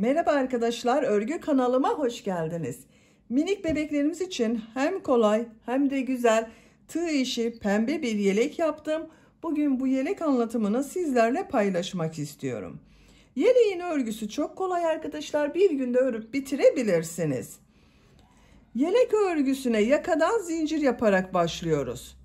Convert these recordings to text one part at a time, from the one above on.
Merhaba arkadaşlar, örgü kanalıma hoş geldiniz. Minik bebeklerimiz için hem kolay hem de güzel tığ işi pembe bir yelek yaptım. Bugün bu yelek anlatımını sizlerle paylaşmak istiyorum. Yeleğin örgüsü çok kolay arkadaşlar. Bir günde örüp bitirebilirsiniz. Yelek örgüsüne yakadan zincir yaparak başlıyoruz.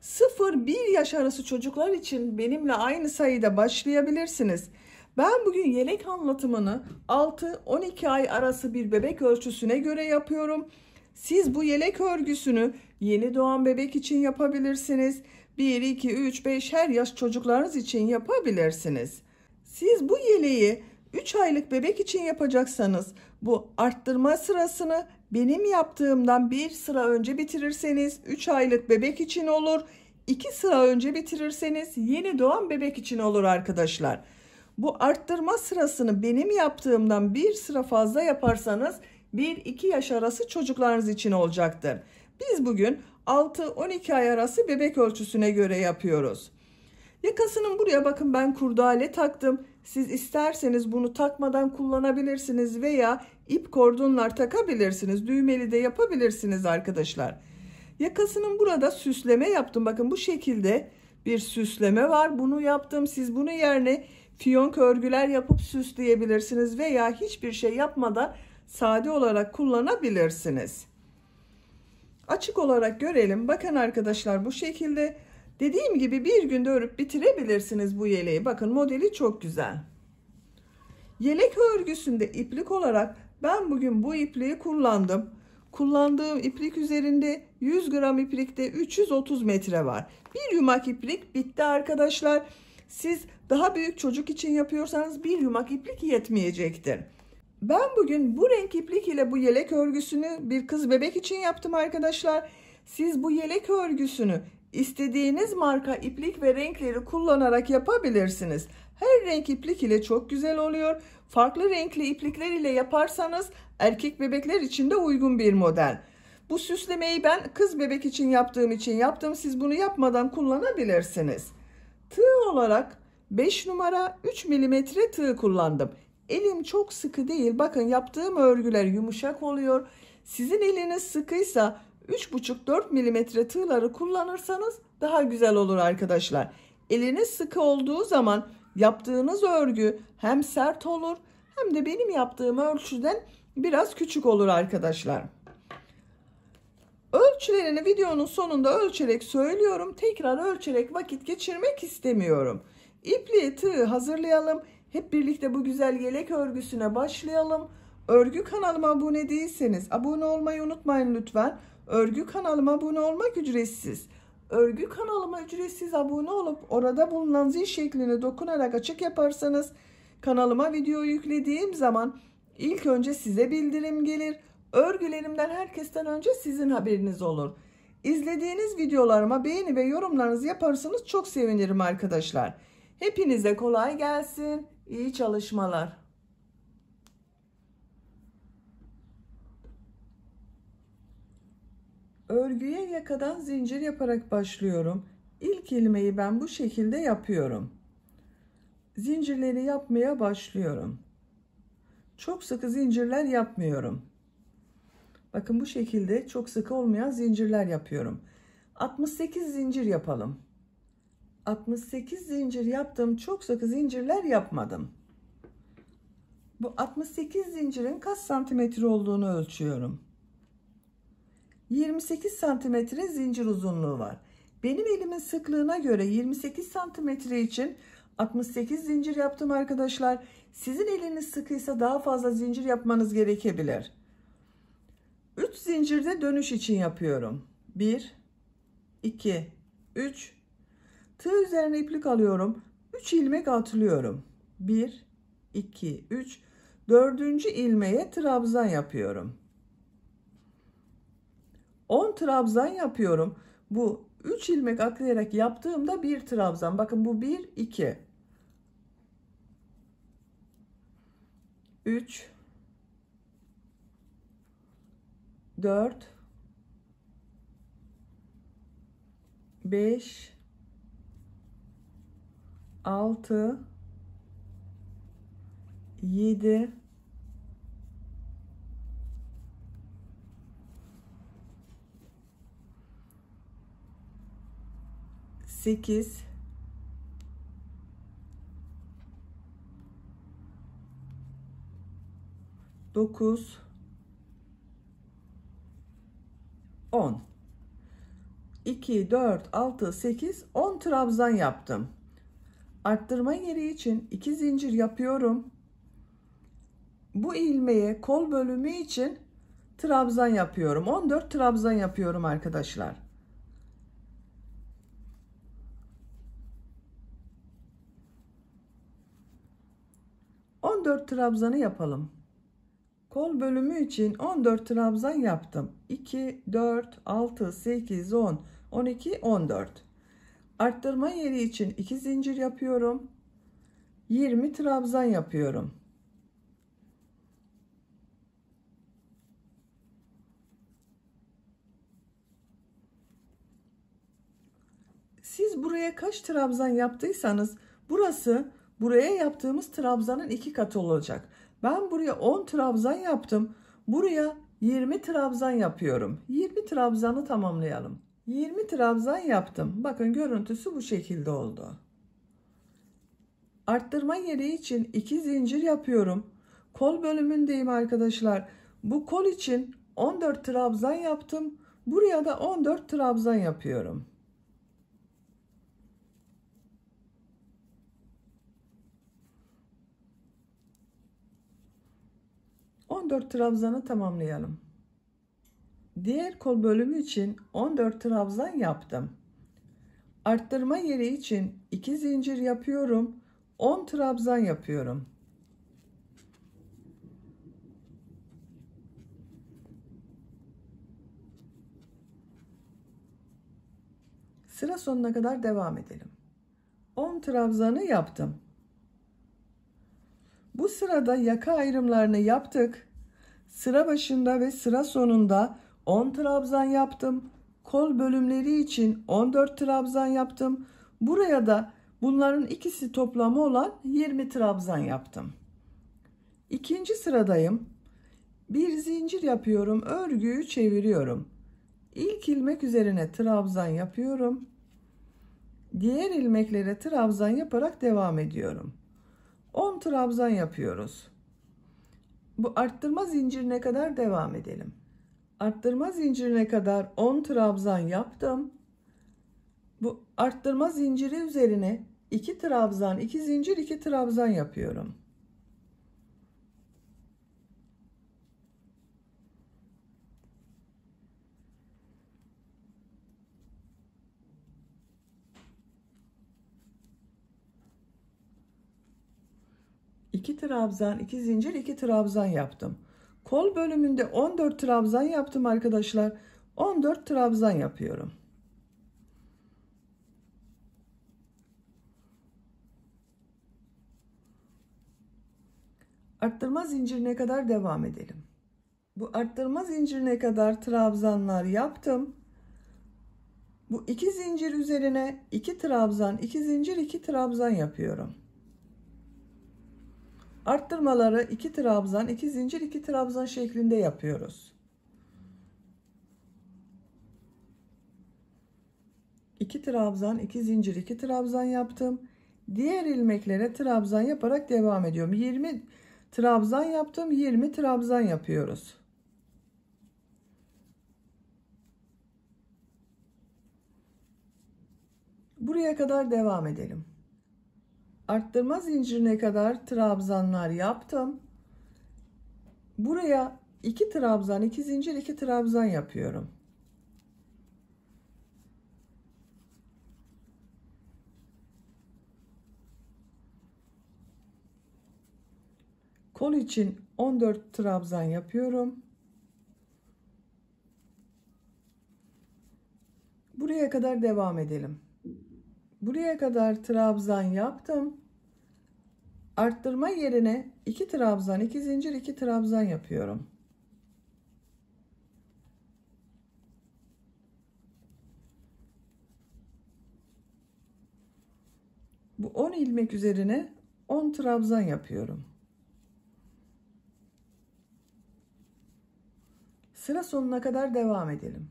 0-1 yaş arası çocuklar için benimle aynı sayıda başlayabilirsiniz. Ben bugün yelek anlatımını 6-12 ay arası bir bebek ölçüsüne göre yapıyorum. Siz bu yelek örgüsünü yeni doğan bebek için yapabilirsiniz. 1, 2, 3, 5 her yaş çocuklarınız için yapabilirsiniz. Siz bu yeleği 3 aylık bebek için yapacaksanız bu arttırma sırasını benim yaptığımdan bir sıra önce bitirirseniz 3 aylık bebek için olur. 2 sıra önce bitirirseniz yeni doğan bebek için olur arkadaşlar. Bu arttırma sırasını benim yaptığımdan bir sıra fazla yaparsanız 1-2 yaş arası çocuklarınız için olacaktır. Biz bugün 6-12 ay arası bebek ölçüsüne göre yapıyoruz. Yakasının buraya bakın ben kurdale taktım. Siz isterseniz bunu takmadan kullanabilirsiniz veya ip kordonlar takabilirsiniz. Düğmeli de yapabilirsiniz arkadaşlar. Yakasının burada süsleme yaptım. Bakın bu şekilde bir süsleme var. Bunu yaptım. Siz bunu yerine fiyonk örgüler yapıp süsleyebilirsiniz veya hiçbir şey yapmadan sade olarak kullanabilirsiniz. Açık olarak görelim. Bakın arkadaşlar bu şekilde. Dediğim gibi bir günde örüp bitirebilirsiniz bu yeleği. Bakın modeli çok güzel. Yelek örgüsünde iplik olarak ben bugün bu ipliği kullandım. Kullandığım iplik üzerinde 100 gram iplikte 330 metre var. Bir yumak iplik bitti arkadaşlar. Siz daha büyük çocuk için yapıyorsanız bir yumak iplik yetmeyecektir. Ben bugün bu renk iplik ile bu yelek örgüsünü bir kız bebek için yaptım arkadaşlar. Siz bu yelek örgüsünü İstediğiniz marka iplik ve renkleri kullanarak yapabilirsiniz. Her renk iplik ile çok güzel oluyor. Farklı renkli iplikler ile yaparsanız erkek bebekler için de uygun bir model. Bu süslemeyi ben kız bebek için yaptığım için yaptım. Siz bunu yapmadan kullanabilirsiniz. Tığ olarak 5 numara 3 milimetre tığ kullandım. Elim çok sıkı değil. Bakın yaptığım örgüler yumuşak oluyor. Sizin eliniz sıkıysa 3,5-4 milimetre tığları kullanırsanız daha güzel olur arkadaşlar. Eliniz sıkı olduğu zaman yaptığınız örgü hem sert olur hem de benim yaptığım ölçüden biraz küçük olur arkadaşlar. Ölçülerini videonun sonunda ölçerek söylüyorum. Tekrar ölçerek vakit geçirmek istemiyorum. İpliği, tığı hazırlayalım. Hep birlikte bu güzel yelek örgüsüne başlayalım. Örgü kanalıma abone değilseniz abone olmayı unutmayın lütfen. Örgü kanalıma abone olmak ücretsiz. Örgü kanalıma ücretsiz abone olup orada bulunan zil şekline dokunarak açık yaparsanız kanalıma video yüklediğim zaman ilk önce size bildirim gelir. Örgülerimden herkesten önce sizin haberiniz olur. İzlediğiniz videolarıma beğeni ve yorumlarınızı yaparsanız çok sevinirim arkadaşlar. Hepinize kolay gelsin. İyi çalışmalar. Örgüye yakadan zincir yaparak başlıyorum. İlk ilmeği ben bu şekilde yapıyorum. Zincirleri yapmaya başlıyorum. Çok sıkı zincirler yapmıyorum. Bakın bu şekilde çok sıkı olmayan zincirler yapıyorum. 68 zincir yapalım. 68 zincir yaptım. Çok sıkı zincirler yapmadım. Bu 68 zincirin kaç santimetre olduğunu ölçüyorum. 28 santimetre zincir uzunluğu var. Benim elimin sıklığına göre 28 santimetre için 68 zincir yaptım arkadaşlar. Sizin eliniz sıkıysa daha fazla zincir yapmanız gerekebilir. 3 zincirde dönüş için yapıyorum. 1, 2, 3. Tığ üzerine iplik alıyorum. 3 ilmek atlıyorum. 1, 2, 3. 4. ilmeğe trabzan yapıyorum. 10 trabzan yapıyorum. Bu 3 ilmek atlayarak yaptığımda bir trabzan. Bakın bu 1, 2, 3, 4, 5, 6, 7, 8, 9, 10. 2, 4, 6, 8, 10 trabzan yaptım. Arttırma yeri için 2 zincir yapıyorum. Bu ilmeğe kol bölümü için trabzan yapıyorum. 14 trabzan yapıyorum arkadaşlar. ...14 trabzanı yapalım. Kol bölümü için 14 trabzan yaptım. 2, 4, 6, 8, 10, 12, 14. Arttırma yeri için 2 zincir yapıyorum. 20 trabzan yapıyorum. Siz buraya kaç trabzan yaptıysanız buraya yaptığımız trabzanın 2 katı olacak. Ben buraya 10 trabzan yaptım. Buraya 20 trabzan yapıyorum. 20 trabzanı tamamlayalım. 20 trabzan yaptım. Bakın görüntüsü bu şekilde oldu. Arttırma yeri için 2 zincir yapıyorum. Kol bölümündeyim arkadaşlar. Bu kol için 14 trabzan yaptım. Buraya da 14 trabzan yapıyorum. 14 trabzanı tamamlayalım. Diğer kol bölümü için 14 trabzan yaptım. Arttırma yeri için 2 zincir yapıyorum. 10 trabzan yapıyorum. Sıra sonuna kadar devam edelim. 10 trabzanı yaptım. Bu sırada yaka ayrımlarını yaptık. Sıra başında ve sıra sonunda 10 trabzan yaptım. Kol bölümleri için 14 trabzan yaptım. Buraya da bunların ikisi toplamı olan 20 trabzan yaptım. İkinci sıradayım. Bir zincir yapıyorum. Örgüyü çeviriyorum. İlk ilmek üzerine trabzan yapıyorum. Diğer ilmeklere trabzan yaparak devam ediyorum. 10 trabzan yapıyoruz. Bu arttırma zincirine kadar devam edelim. Arttırma zincirine kadar 10 trabzan yaptım. Bu arttırma zinciri üzerine 2 trabzan, 2 zincir, 2 trabzan yapıyorum. İki trabzan, 2 zincir, 2 trabzan yaptım. Kol bölümünde 14 trabzan yaptım arkadaşlar. 14 trabzan yapıyorum. Arttırma zincirine kadar devam edelim. Bu arttırma zincirine kadar trabzanlar yaptım. Bu 2 zincir üzerine 2 trabzan, 2 zincir, 2 trabzan yapıyorum. Arttırmaları 2 trabzan, 2 zincir, 2 trabzan şeklinde yapıyoruz. 2 trabzan, 2 zincir, 2 trabzan yaptım. Diğer ilmeklere trabzan yaparak devam ediyorum. 20 trabzan yaptım, 20 trabzan yapıyoruz. Buraya kadar devam edelim. Arttırma zincirine kadar trabzanlar yaptım. Buraya 2 trabzan, 2 zincir, 2 trabzan yapıyorum. Kol için 14 trabzan yapıyorum. Buraya kadar devam edelim. Buraya kadar trabzan yaptım. Arttırma yerine 2 trabzan, 2 zincir, 2 trabzan yapıyorum. Bu 10 ilmek üzerine 10 trabzan yapıyorum. Sıra sonuna kadar devam edelim.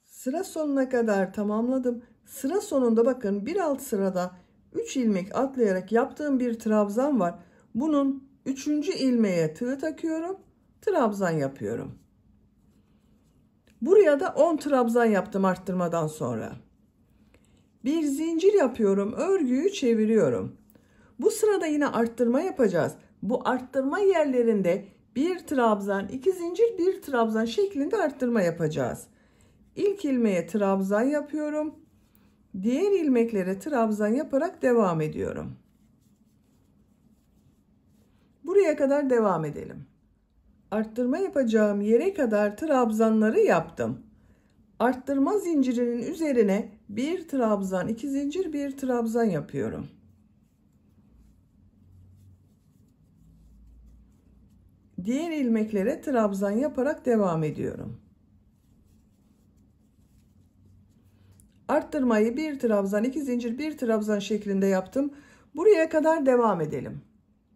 Sıra sonuna kadar tamamladım. Sıra sonunda bakın bir alt sırada 3 ilmek atlayarak yaptığım bir trabzan var. Bunun 3. ilmeğe tığ takıyorum. Trabzan yapıyorum. Buraya da 10 trabzan yaptım arttırmadan sonra. Bir zincir yapıyorum. Örgüyü çeviriyorum. Bu sırada yine arttırma yapacağız. Bu arttırma yerlerinde bir trabzan, 2 zincir, bir trabzan şeklinde arttırma yapacağız. İlk ilmeğe trabzan yapıyorum. Diğer ilmeklere trabzan yaparak devam ediyorum. Buraya kadar devam edelim. Arttırma yapacağım yere kadar trabzanları yaptım. Arttırma zincirinin üzerine bir trabzan, 2 zincir, bir trabzan yapıyorum. Diğer ilmeklere trabzan yaparak devam ediyorum. Arttırmayı bir trabzan, 2 zincir, bir trabzan şeklinde yaptım. Buraya kadar devam edelim.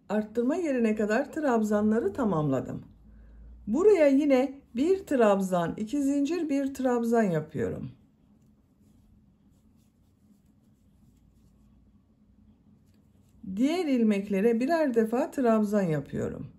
Arttırma yerine kadar trabzanları tamamladım. Buraya yine bir trabzan, 2 zincir, bir trabzan yapıyorum. Diğer ilmeklere birer defa trabzan yapıyorum.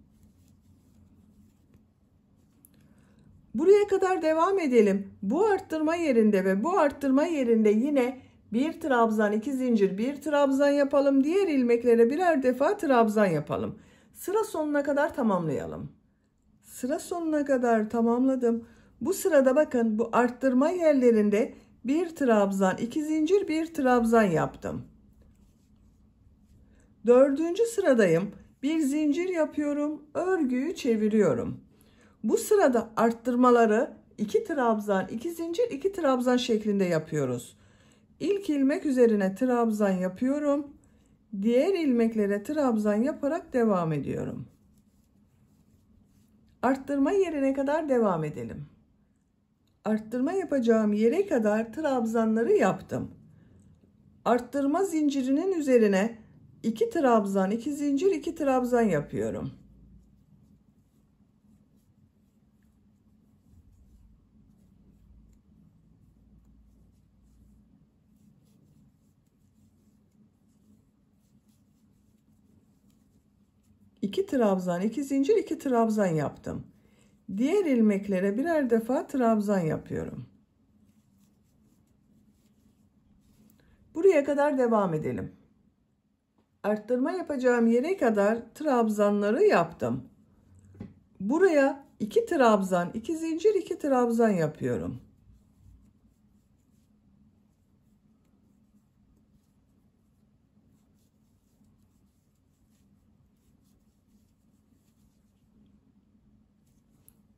Buraya kadar devam edelim. Bu arttırma yerinde ve bu arttırma yerinde yine bir trabzan, 2 zincir, bir trabzan yapalım. Diğer ilmeklere birer defa trabzan yapalım. Sıra sonuna kadar tamamlayalım. Sıra sonuna kadar tamamladım. Bu sırada bakın bu arttırma yerlerinde bir trabzan, 2 zincir, bir trabzan yaptım. 4. sıradayım. Bir zincir yapıyorum. Örgüyü çeviriyorum. Bu sırada arttırmaları 2 trabzan, 2 zincir, 2 trabzan şeklinde yapıyoruz. İlk ilmek üzerine trabzan yapıyorum. Diğer ilmeklere trabzan yaparak devam ediyorum. Arttırma yerine kadar devam edelim. Arttırma yapacağım yere kadar trabzanları yaptım. Arttırma zincirinin üzerine 2 trabzan, 2 zincir, 2 trabzan yapıyorum. İki trabzan, 2 zincir, 2 trabzan yaptım. Diğer ilmeklere birer defa trabzan yapıyorum. Buraya kadar devam edelim. Arttırma yapacağım yere kadar trabzanları yaptım. Buraya 2 trabzan, 2 zincir, 2 trabzan yapıyorum.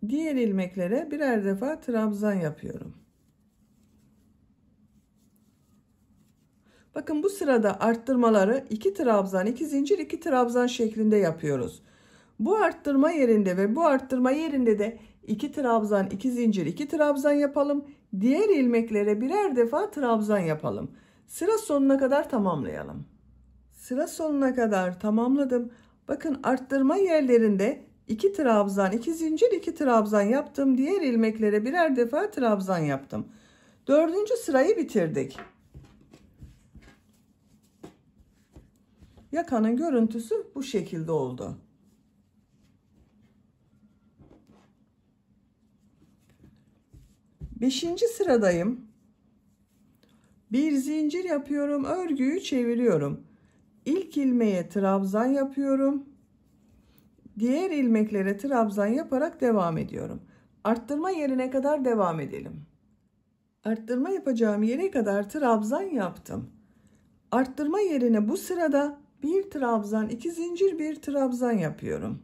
Diğer ilmeklere birer defa trabzan yapıyorum. Bakın bu sırada arttırmaları 2 trabzan, 2 zincir, 2 trabzan şeklinde yapıyoruz. Bu arttırma yerinde ve bu arttırma yerinde de 2 trabzan, 2 zincir, 2 trabzan yapalım. Diğer ilmeklere birer defa trabzan yapalım. Sıra sonuna kadar tamamlayalım. Sıra sonuna kadar tamamladım. Bakın arttırma yerlerinde 2 trabzan, 2 zincir, 2 trabzan yaptım. Diğer ilmeklere birer defa trabzan yaptım. 4. sırayı bitirdik. Yakanın görüntüsü bu şekilde oldu. Beşinci sıradayım. Bir zincir yapıyorum. Örgüyü çeviriyorum. İlk ilmeğe trabzan yapıyorum. Diğer ilmeklere trabzan yaparak devam ediyorum. Arttırma yerine kadar devam edelim. Arttırma yapacağım yere kadar trabzan yaptım. Arttırma yerine bu sırada bir trabzan, 2 zincir, bir trabzan yapıyorum.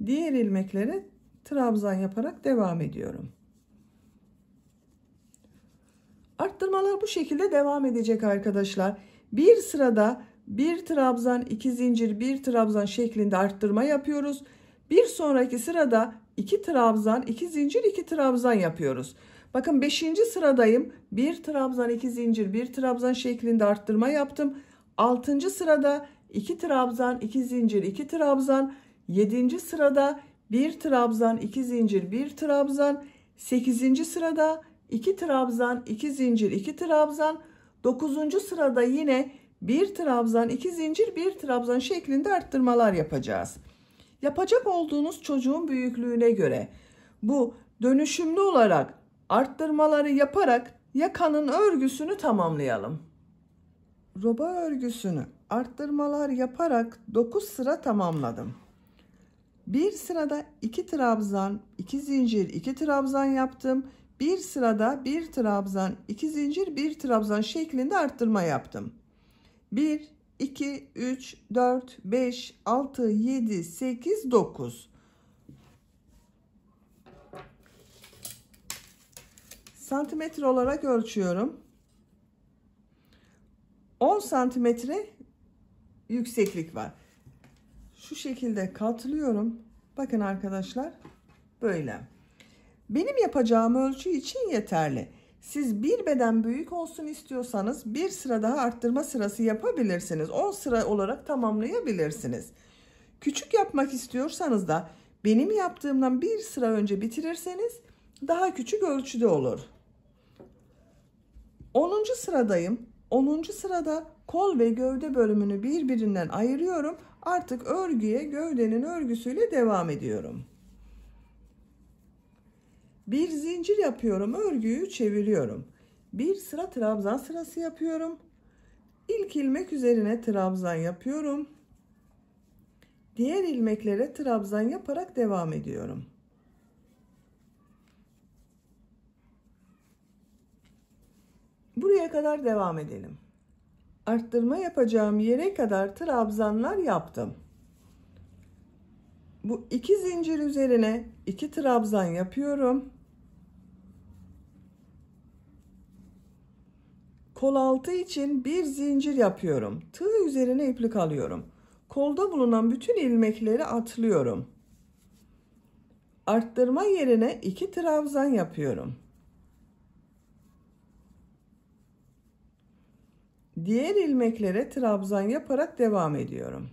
Diğer ilmeklere trabzan yaparak devam ediyorum. Arttırmalar bu şekilde devam edecek arkadaşlar. Bir sırada bir trabzan, 2 zincir, bir trabzan şeklinde arttırma yapıyoruz. Bir sonraki sırada 2 trabzan, 2 zincir, 2 trabzan yapıyoruz. Bakın 5. sıradayım. Bir trabzan, 2 zincir, bir trabzan şeklinde arttırma yaptım. 6. sırada 2 trabzan, 2 zincir, 2 trabzan. 7. sırada 1 trabzan, 2 zincir, 1 trabzan. 8. sırada 2 trabzan, 2 zincir, 2 trabzan. 9. sırada yine 1 trabzan, 2 zincir, 1 trabzan şeklinde arttırmalar yapacağız. Yapacak olduğunuz çocuğun büyüklüğüne göre bu dönüşümlü olarak arttırmaları yaparak yakanın örgüsünü tamamlayalım. Roba örgüsünü arttırmalar yaparak 9 sıra tamamladım. Bir sırada 2 trabzan, 2 zincir, 2 trabzan yaptım. Bir sırada 1 trabzan, 2 zincir, 1 trabzan şeklinde arttırma yaptım. 1, 2, 3, 4, 5, 6, 7, 8, 9. Santimetre olarak ölçüyorum. 10 santimetre yükseklik var. Şu şekilde katlıyorum. Bakın arkadaşlar, böyle. Benim yapacağım ölçü için yeterli. Siz bir beden büyük olsun istiyorsanız bir sıra daha arttırma sırası yapabilirsiniz. 10 sıra olarak tamamlayabilirsiniz. Küçük yapmak istiyorsanız da benim yaptığımdan bir sıra önce bitirirseniz daha küçük ölçüde olur. 10. sıradayım. 10. sırada kol ve gövde bölümünü birbirinden ayırıyorum. Artık örgüye gövdenin örgüsüyle devam ediyorum. Bir zincir yapıyorum, örgüyü çeviriyorum. Bir sıra trabzan sırası yapıyorum. İlk ilmek üzerine trabzan yapıyorum. Diğer ilmeklere trabzan yaparak devam ediyorum. Buraya kadar devam edelim. Arttırma yapacağım yere kadar trabzanlar yaptım. Bu 2 zincir üzerine 2 trabzan yapıyorum. Kol altı için bir zincir yapıyorum. Tığ üzerine iplik alıyorum. Kolda bulunan bütün ilmekleri atlıyorum. Arttırma yerine 2 trabzan yapıyorum. Diğer ilmeklere trabzan yaparak devam ediyorum.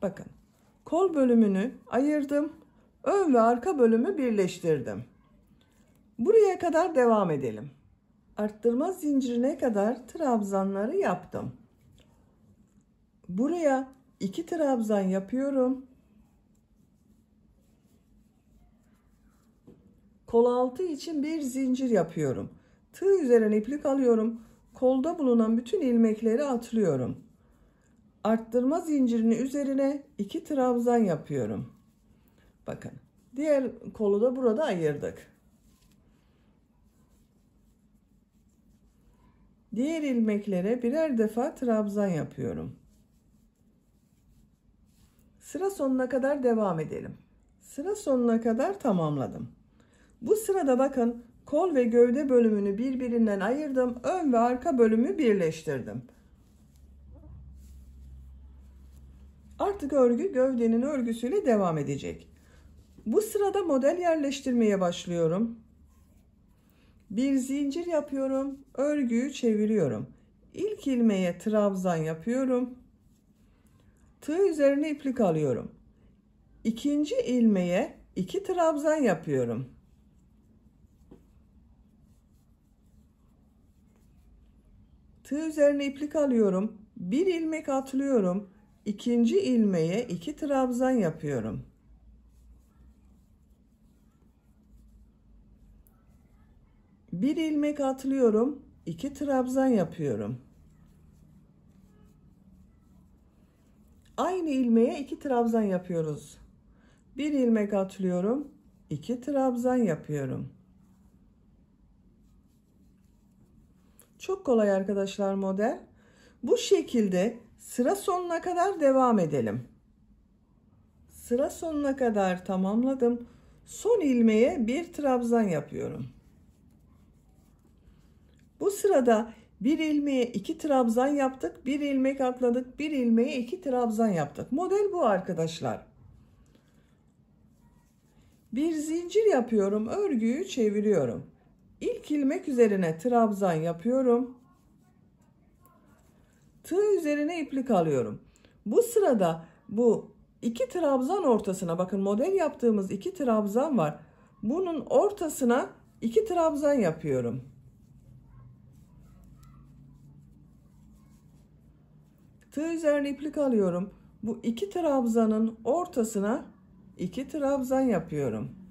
Bakın, kol bölümünü ayırdım. Ön ve arka bölümü birleştirdim. Buraya kadar devam edelim. Arttırma zincirine kadar trabzanları yaptım. Buraya 2 trabzan yapıyorum. Kol altı için bir zincir yapıyorum. Tığ üzerine iplik alıyorum. Kolda bulunan bütün ilmekleri atlıyorum. Arttırma zincirinin üzerine 2 trabzan yapıyorum. Bakın, diğer kolu da burada ayırdık. Diğer ilmeklere birer defa trabzan yapıyorum. Sıra sonuna kadar devam edelim. Sıra sonuna kadar tamamladım. Bu sırada bakın, kol ve gövde bölümünü birbirinden ayırdım. Ön ve arka bölümü birleştirdim. Artık örgü gövdenin örgüsüyle devam edecek. Bu sırada model yerleştirmeye başlıyorum. Bir zincir yapıyorum. Örgüyü çeviriyorum. İlk ilmeğe trabzan yapıyorum. Tığ üzerine iplik alıyorum. İkinci ilmeğe 2 trabzan yapıyorum. Tığ üzerine iplik alıyorum. Bir ilmek atlıyorum. İkinci ilmeğe 2 trabzan yapıyorum. Bir ilmek atlıyorum. 2 trabzan yapıyorum. Aynı ilmeğe 2 trabzan yapıyoruz. Bir ilmek atlıyorum. 2 trabzan yapıyorum. Çok kolay arkadaşlar model. Bu şekilde sıra sonuna kadar devam edelim. Sıra sonuna kadar tamamladım. Son ilmeğe bir trabzan yapıyorum. Bu sırada bir ilmeğe 2 trabzan yaptık. Bir ilmek atladık. Bir ilmeğe 2 trabzan yaptık. Model bu arkadaşlar. Bir zincir yapıyorum. Örgüyü çeviriyorum. İlk ilmek üzerine trabzan yapıyorum. Tığ üzerine iplik alıyorum. Bu sırada bu iki trabzan ortasına, bakın model yaptığımız iki trabzan var. Bunun ortasına iki trabzan yapıyorum. Tığ üzerine iplik alıyorum. Bu iki trabzanın ortasına iki trabzan yapıyorum.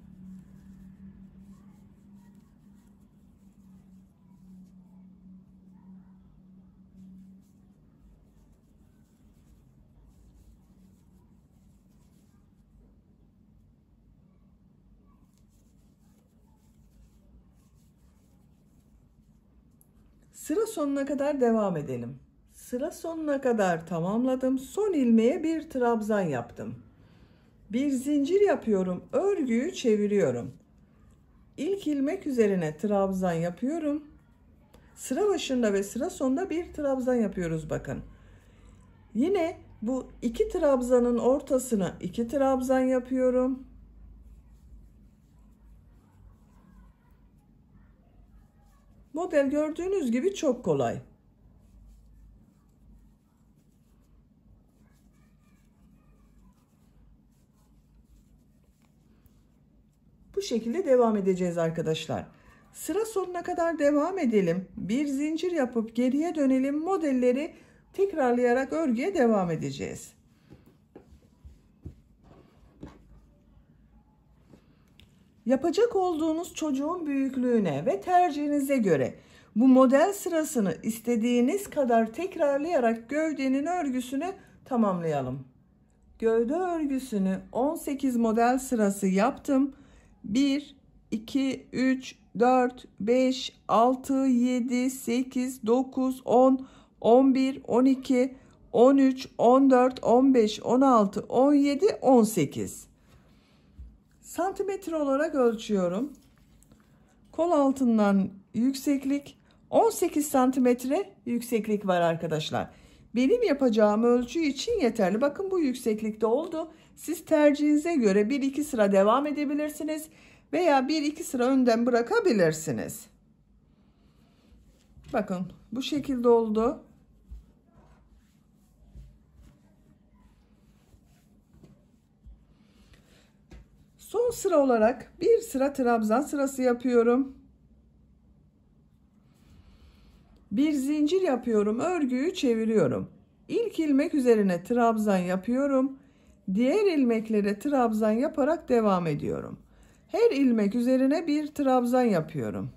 Sıra sonuna kadar devam edelim. Sıra sonuna kadar tamamladım. Son ilmeğe bir trabzan yaptım. Bir zincir yapıyorum. Örgüyü çeviriyorum. İlk ilmek üzerine trabzan yapıyorum. Sıra başında ve sıra sonunda bir trabzan yapıyoruz bakın. Yine bu iki trabzanın ortasına iki trabzan yapıyorum. Model gördüğünüz gibi çok kolay. Bu şekilde devam edeceğiz arkadaşlar. Sıra sonuna kadar devam edelim. Bir zincir yapıp geriye dönelim. Modelleri tekrarlayarak örgüye devam edeceğiz. Yapacak olduğunuz çocuğun büyüklüğüne ve tercihinize göre bu model sırasını istediğiniz kadar tekrarlayarak gövdenin örgüsünü tamamlayalım. Gövde örgüsünü 18 model sırası yaptım. 1, 2, 3, 4, 5, 6, 7, 8, 9, 10, 11, 12, 13, 14, 15, 16, 17, 18. Santimetre olarak ölçüyorum. Kol altından yükseklik 18 santimetre yükseklik var arkadaşlar. Benim yapacağım ölçü için yeterli. Bakın bu yükseklikte oldu. Siz tercihinize göre 1-2 sıra devam edebilirsiniz veya 1-2 sıra önden bırakabilirsiniz. Bakın bu şekilde oldu. Son sıra olarak bir sıra trabzan sırası yapıyorum. Bir zincir yapıyorum. Örgüyü çeviriyorum. İlk ilmek üzerine trabzan yapıyorum. Diğer ilmeklere trabzan yaparak devam ediyorum. Her ilmek üzerine bir trabzan yapıyorum.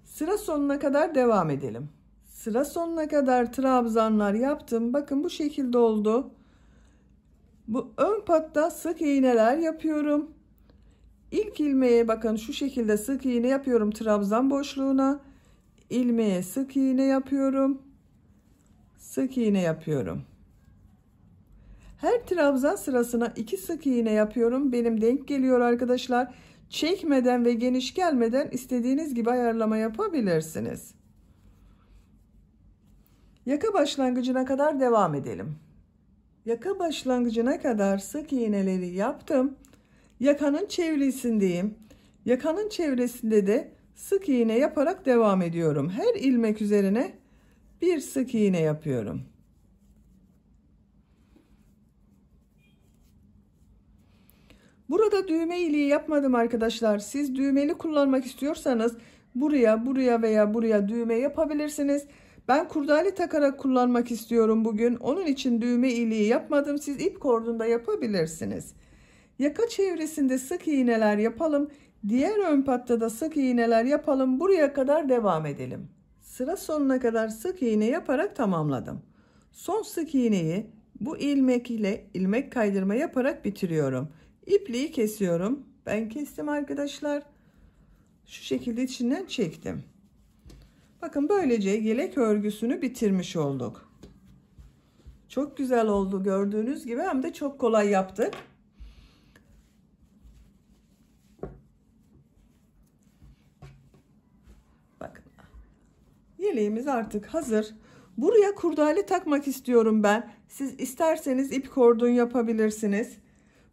Sıra sonuna kadar devam edelim. Sıra sonuna kadar trabzanlar yaptım. Bakın bu şekilde oldu. Bu ön patta sık iğneler yapıyorum. İlk ilmeğe bakın şu şekilde sık iğne yapıyorum trabzan boşluğuna. İlmeğe sık iğne yapıyorum. Sık iğne yapıyorum. Her trabzan sırasına 2 sık iğne yapıyorum. Benim denk geliyor arkadaşlar. Çekmeden ve geniş gelmeden istediğiniz gibi ayarlama yapabilirsiniz. Yaka başlangıcına kadar devam edelim. Yaka başlangıcına kadar sık iğneleri yaptım. Yakanın çevresindeyim. Yakanın çevresinde de sık iğne yaparak devam ediyorum. Her ilmek üzerine bir sık iğne yapıyorum. Burada düğme iliği yapmadım arkadaşlar. Siz düğmeli kullanmak istiyorsanız buraya veya buraya düğme yapabilirsiniz. Ben kurdale takarak kullanmak istiyorum bugün. Onun için düğme iliği yapmadım. Siz ip kordunda yapabilirsiniz. Yaka çevresinde sık iğneler yapalım. Diğer ön patta da sık iğneler yapalım. Buraya kadar devam edelim. Sıra sonuna kadar sık iğne yaparak tamamladım. Son sık iğneyi bu ilmek ile ilmek kaydırma yaparak bitiriyorum. İpliği kesiyorum. Ben kestim arkadaşlar. Şu şekilde içinden çektim. Bakın böylece yelek örgüsünü bitirmiş olduk. Çok güzel oldu gördüğünüz gibi, hem de çok kolay yaptık. Bakın. Yeleğimiz artık hazır. Buraya kurdale takmak istiyorum ben. Siz isterseniz ip kordon yapabilirsiniz.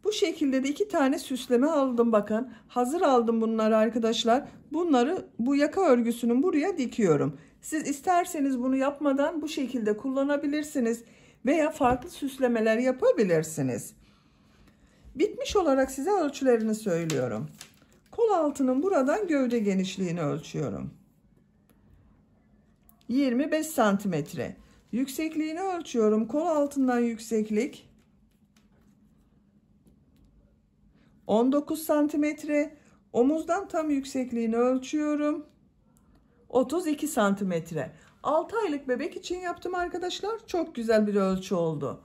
Bu şekilde de 2 tane süsleme aldım bakın. Hazır aldım bunları arkadaşlar. Bunları bu yaka örgüsünün buraya dikiyorum. Siz isterseniz bunu yapmadan bu şekilde kullanabilirsiniz veya farklı süslemeler yapabilirsiniz. Bitmiş olarak size ölçülerini söylüyorum. Kol altının buradan gövde genişliğini ölçüyorum. 25 santimetre. Yüksekliğini ölçüyorum. Kol altından yükseklik 19 santimetre. Omuzdan tam yüksekliğini ölçüyorum. 32 santimetre. 6 aylık bebek için yaptım arkadaşlar. Çok güzel bir ölçü oldu.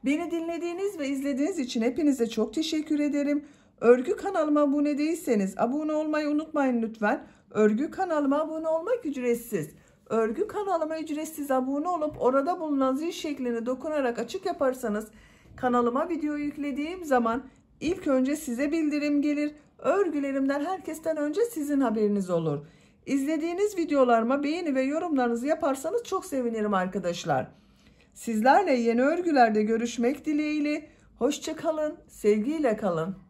Beni dinlediğiniz ve izlediğiniz için hepinize çok teşekkür ederim. Örgü kanalıma abone değilseniz abone olmayı unutmayın lütfen. Örgü kanalıma abone olmak ücretsiz. Örgü kanalıma ücretsiz abone olup orada bulunan zil şeklini dokunarak açık yaparsanız kanalıma video yüklediğim zaman ilk önce size bildirim gelir. Örgülerimden herkesten önce sizin haberiniz olur. İzlediğiniz videolarıma beğeni ve yorumlarınızı yaparsanız çok sevinirim arkadaşlar. Sizlerle yeni örgülerde görüşmek dileğiyle. Hoşça kalın, sevgiyle kalın.